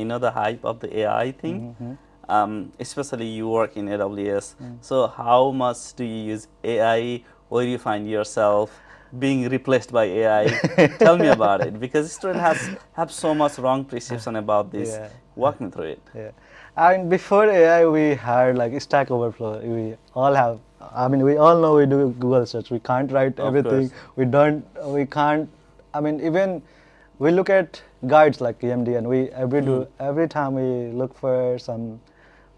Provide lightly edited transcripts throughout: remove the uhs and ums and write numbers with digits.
You know the hype of the AI thing, especially you work in AWS. So how much do you use AI? Where do you find yourself being replaced by AI? Tell me about it, because student has have so much wrong perception about this. Yeah. Walk me through it. Yeah. And before AI, we had like Stack Overflow. We all have. I mean, we all know we do Google search. We can't write Of everything. course. We don't. We can't. I mean, even we look at guides like EMD, and we every time we look for some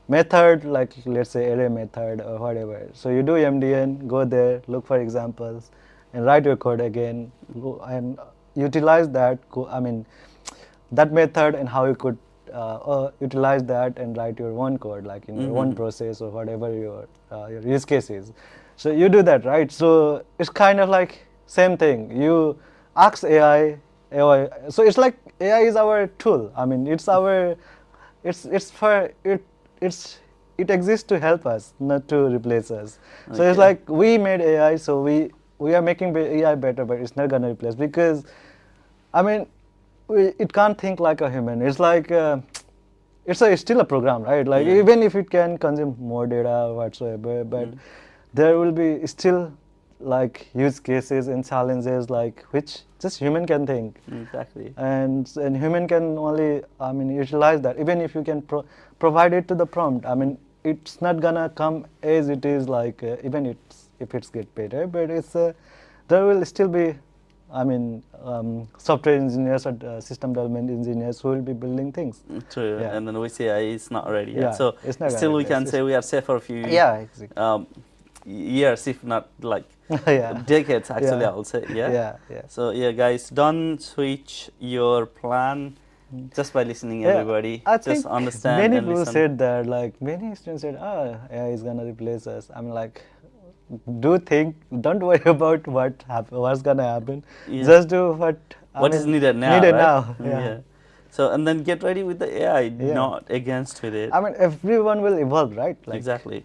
method, like let's say array method or whatever. So you do MDN, go there, look for examples, and write your code again, go and utilize that. I mean, that method and how you could utilize that and write your own code, like in your own process or whatever your use case is. So you do that, right? So it's kind of like same thing. You ask AI. So it's like AI is our tool. I mean, it's our, it's for it. It's it exists to help us, not to replace us. So it's Okay. like we made AI, so we are making AI better, but it's not gonna replace, because I mean, it can't think like a human. It's like it's still a program, right? Like Yeah. even if it can consume more data or whatsoever, but there will be still like use cases and challenges like which just human can think, Exactly. and human can only, I mean, utilize that. Even if you can provide it to the prompt, I mean, it's not gonna come as it is, like even if it's get better, but it's there will still be, I mean, software engineers or system development engineers who will be building things. True. Yeah, And then we say it's not ready yet. yeah, So it's not gonna still we replace. can say we are safe for a few Yeah, exactly. years, if not like Yeah, decades. Actually, yeah, I would say. Yeah. yeah, yeah. So yeah, guys, don't switch your plan just by listening. Yeah, Everybody, I just think understand many and people listen. said that, like many students said, "Oh, AI is gonna replace us." I'm like, do think, don't worry about what's gonna happen. Yeah. Just do what, I What is mean, needed now, needed right? now. Yeah, Yeah. So and then get ready with the AI, yeah. not against with it. I mean, everyone will evolve, right? Like Exactly.